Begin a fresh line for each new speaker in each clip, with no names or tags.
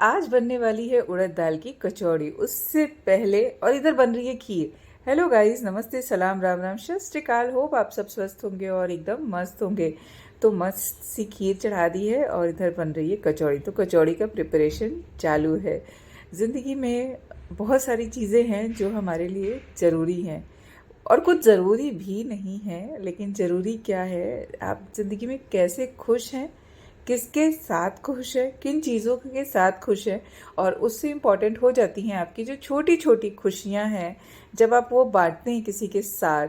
आज बनने वाली है उड़द दाल की कचौड़ी। उससे पहले और इधर बन रही है खीर। हेलो गाइस, नमस्ते, सलाम, राम राम, सत श्री अकाल। होप आप सब स्वस्थ होंगे और एकदम मस्त होंगे। तो मस्त सी खीर चढ़ा दी है और इधर बन रही है कचौड़ी। तो कचौड़ी का प्रिपरेशन चालू है। ज़िंदगी में बहुत सारी चीज़ें हैं जो हमारे लिए ज़रूरी हैं और कुछ ज़रूरी भी नहीं है। लेकिन ज़रूरी क्या है, आप ज़िंदगी में कैसे खुश हैं, किसके साथ खुश है, किन चीज़ों के साथ खुश है। और उससे इम्पॉर्टेंट हो जाती हैं आपकी जो छोटी छोटी खुशियां हैं। जब आप वो बांटते हैं किसी के साथ,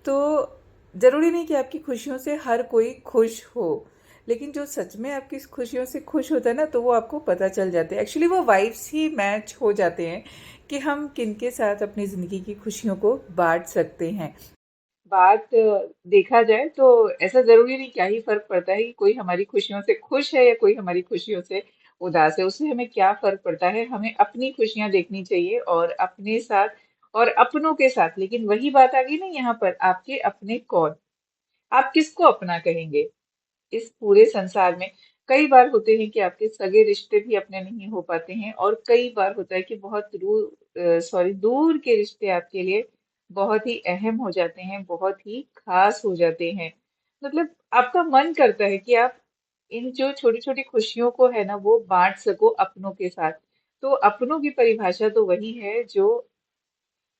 तो ज़रूरी नहीं कि आपकी खुशियों से हर कोई खुश हो, लेकिन जो सच में आपकी खुशियों से खुश होता है ना, तो वो आपको पता चल जाते हैं। एक्चुअली वो वाइब्स ही मैच हो जाते हैं कि हम किन के साथ अपनी ज़िंदगी की खुशियों को बांट सकते हैं। बात देखा जाए तो ऐसा जरूरी नहीं, क्या ही फर्क पड़ता है कि कोई हमारी खुशियों से खुश है या कोई हमारी खुशियों से उदास है। उससे हमें क्या फर्क पड़ता है, हमें अपनी खुशियां देखनी चाहिए और अपने साथ और अपनों के साथ। लेकिन वही बात आ गई ना यहाँ पर, आपके अपने कौन, आप किसको अपना कहेंगे इस पूरे संसार में। कई बार होते हैं कि आपके सगे रिश्ते भी अपने नहीं हो पाते हैं, और कई बार होता है कि बहुत दूर के रिश्ते आपके लिए बहुत ही अहम हो जाते हैं, बहुत ही खास हो जाते हैं। मतलब आपका मन करता है कि आप इन जो छोटी छोटी खुशियों को है ना, वो बांट सको अपनों के साथ। तो अपनों की परिभाषा तो वही है जो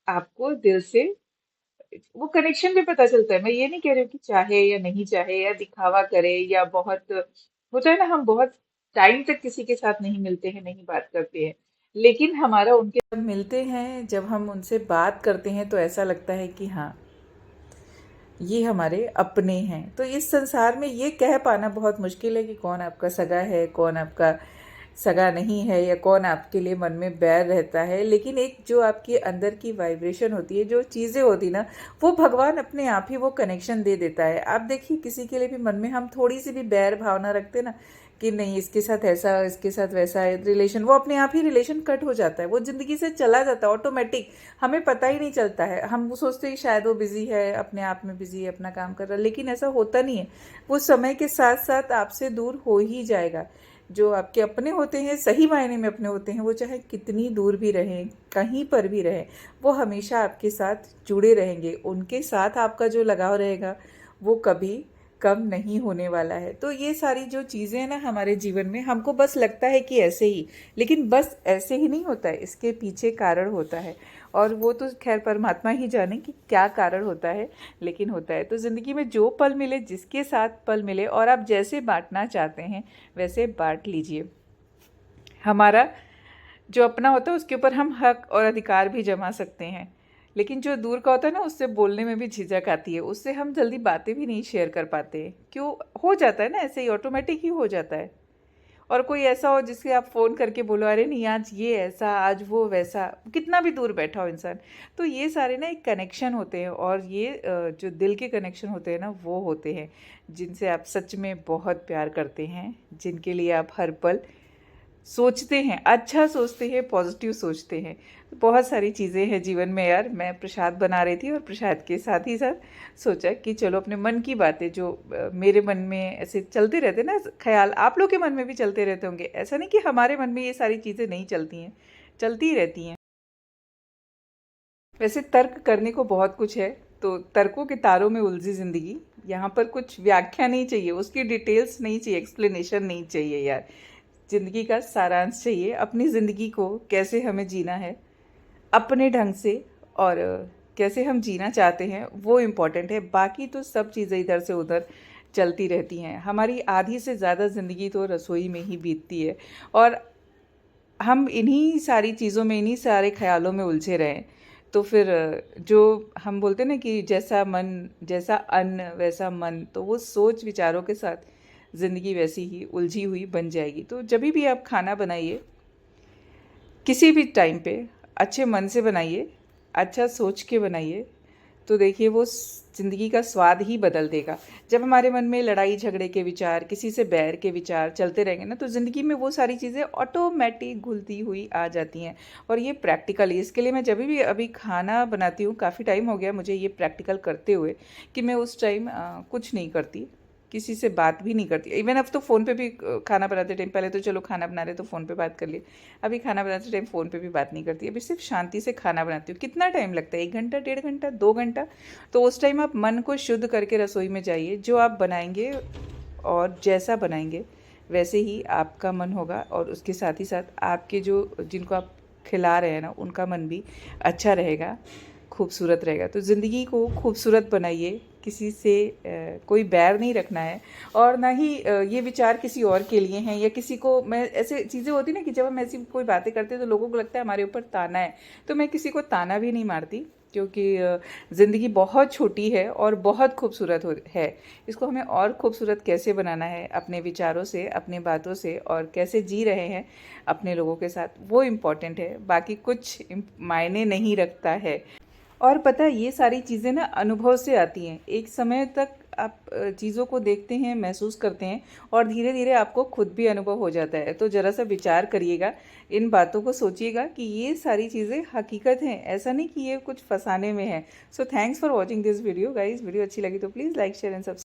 आपको दिल से वो कनेक्शन भी पता चलता है। मैं ये नहीं कह रही हूँ कि चाहे या नहीं चाहे या दिखावा करे, या बहुत होता है ना, हम बहुत टाइम तक किसी के साथ नहीं मिलते हैं, नहीं बात करते हैं, लेकिन हमारा उनके साथ मिलते हैं, जब हम उनसे बात करते हैं तो ऐसा लगता है कि हाँ, ये हमारे अपने हैं। तो इस संसार में ये कह पाना बहुत मुश्किल है कि कौन आपका सगा है, कौन आपका सगा नहीं है, या कौन आपके लिए मन में बैर रहता है। लेकिन एक जो आपकी अंदर की वाइब्रेशन होती है, जो चीज़ें होती ना, वो भगवान अपने आप ही वो कनेक्शन दे देता है। आप देखिए, किसी के लिए भी मन में हम थोड़ी सी भी बैर भावना रखते ना, कि नहीं इसके साथ ऐसा, इसके साथ वैसा है रिलेशन, वो अपने आप ही रिलेशन कट हो जाता है, वो ज़िंदगी से चला जाता है ऑटोमेटिक। हमें पता ही नहीं चलता है। हम वो सोचते हैं कि शायद वो बिज़ी है, अपने आप में बिज़ी है, अपना काम कर रहा है, लेकिन ऐसा होता नहीं है। वो समय के साथ साथ आपसे दूर हो ही जाएगा। जो आपके अपने होते हैं, सही मायने में अपने होते हैं, वो चाहे कितनी दूर भी रहें, कहीं पर भी रहें, वो हमेशा आपके साथ जुड़े रहेंगे। उनके साथ आपका जो लगाव रहेगा, वो कभी कम नहीं होने वाला है। तो ये सारी जो चीज़ें हैं ना हमारे जीवन में, हमको बस लगता है कि ऐसे ही, लेकिन बस ऐसे ही नहीं होता है, इसके पीछे कारण होता है। और वो तो खैर परमात्मा ही जाने कि क्या कारण होता है, लेकिन होता है। तो ज़िंदगी में जो पल मिले, जिसके साथ पल मिले, और आप जैसे बांटना चाहते हैं वैसे बांट लीजिए। हमारा जो अपना होता है उसके ऊपर हम हक और अधिकार भी जमा सकते हैं, लेकिन जो दूर का होता है ना, उससे बोलने में भी झिझक आती है, उससे हम जल्दी बातें भी नहीं शेयर कर पाते। क्यों हो जाता है ना, ऐसे ही ऑटोमेटिक ही हो जाता है। और कोई ऐसा हो जिससे आप फ़ोन करके बोलो, अरे नहीं आज ये ऐसा, आज वो वैसा, कितना भी दूर बैठा हो इंसान, तो ये सारे ना एक कनेक्शन होते हैं। और ये जो दिल के कनेक्शन होते हैं ना, वो होते हैं जिनसे आप सच में बहुत प्यार करते हैं, जिनके लिए आप हर पल सोचते हैं, अच्छा सोचते हैं, पॉजिटिव सोचते हैं। बहुत सारी चीज़ें हैं जीवन में यार। मैं प्रसाद बना रही थी और प्रसाद के साथ ही साथ सोचा कि चलो अपने मन की बातें, जो मेरे मन में ऐसे चलते रहते ना ख्याल, आप लोग के मन में भी चलते रहते होंगे। ऐसा नहीं कि हमारे मन में ये सारी चीज़ें नहीं चलती हैं, चलती ही रहती हैं। वैसे तर्क करने को बहुत कुछ है, तो तर्कों के तारों में उलझी ज़िंदगी। यहाँ पर कुछ व्याख्या नहीं चाहिए, उसकी डिटेल्स नहीं चाहिए, एक्सप्लेनेशन नहीं चाहिए यार। ज़िंदगी का सारांश चाहिए, अपनी ज़िंदगी को कैसे हमें जीना है अपने ढंग से, और कैसे हम जीना चाहते हैं वो इम्पॉर्टेंट है। बाकी तो सब चीज़ें इधर से उधर चलती रहती हैं। हमारी आधी से ज़्यादा ज़िंदगी तो रसोई में ही बीतती है, और हम इन्हीं सारी चीज़ों में, इन्हीं सारे ख्यालों में उलझे रहें, तो फिर जो हम बोलते हैं ना कि जैसा मन जैसा अन्न वैसा मन, तो वो सोच विचारों के साथ ज़िंदगी वैसी ही उलझी हुई बन जाएगी। तो जब भी आप खाना बनाइए, किसी भी टाइम पे अच्छे मन से बनाइए, अच्छा सोच के बनाइए, तो देखिए वो ज़िंदगी का स्वाद ही बदल देगा। जब हमारे मन में लड़ाई झगड़े के विचार, किसी से बैर के विचार चलते रहेंगे ना, तो ज़िंदगी में वो सारी चीज़ें ऑटोमेटिक घुलती हुई आ जाती हैं। और ये प्रैक्टिकली, इसके लिए मैं जब भी अभी खाना बनाती हूँ, काफ़ी टाइम हो गया मुझे ये प्रैक्टिकल करते हुए, कि मैं उस टाइम कुछ नहीं करती, किसी से बात भी नहीं करती। इवन अब तो फ़ोन पे भी खाना बनाते टाइम, पहले तो चलो खाना बना रहे तो फ़ोन पे बात कर लिए, अभी खाना बनाते टाइम फ़ोन पे भी बात नहीं करती। अभी सिर्फ शांति से खाना बनाती हूँ। कितना टाइम लगता है, 1 घंटा, 1.5 घंटा, 2 घंटा? तो उस टाइम आप मन को शुद्ध करके रसोई में जाइए। जो आप बनाएंगे और जैसा बनाएंगे वैसे ही आपका मन होगा, और उसके साथ ही साथ आपके जो जिनको आप खिला रहे हैं ना, उनका मन भी अच्छा रहेगा, खूबसूरत रहेगा। तो ज़िंदगी को खूबसूरत बनाइए, किसी से कोई बैर नहीं रखना है, और ना ही ये विचार किसी और के लिए हैं, या किसी को, मैं ऐसे चीज़ें होती ना कि जब हम ऐसी कोई बातें करते हैं तो लोगों को लगता है हमारे ऊपर ताना है। तो मैं किसी को ताना भी नहीं मारती, क्योंकि ज़िंदगी बहुत छोटी है और बहुत खूबसूरत है। इसको हमें और खूबसूरत कैसे बनाना है, अपने विचारों से, अपनी बातों से, और कैसे जी रहे हैं अपने लोगों के साथ, वो इम्पॉर्टेंट है। बाकी कुछ मायने नहीं रखता है। और पता है, ये सारी चीज़ें ना अनुभव से आती हैं। एक समय तक आप चीज़ों को देखते हैं, महसूस करते हैं, और धीरे धीरे आपको खुद भी अनुभव हो जाता है। तो ज़रा सा विचार करिएगा, इन बातों को सोचिएगा कि ये सारी चीज़ें हकीकत हैं, ऐसा नहीं कि ये कुछ फसाने में है। So thanks for watching this video guys. Video अच्छी लगी तो please like, share and subscribe.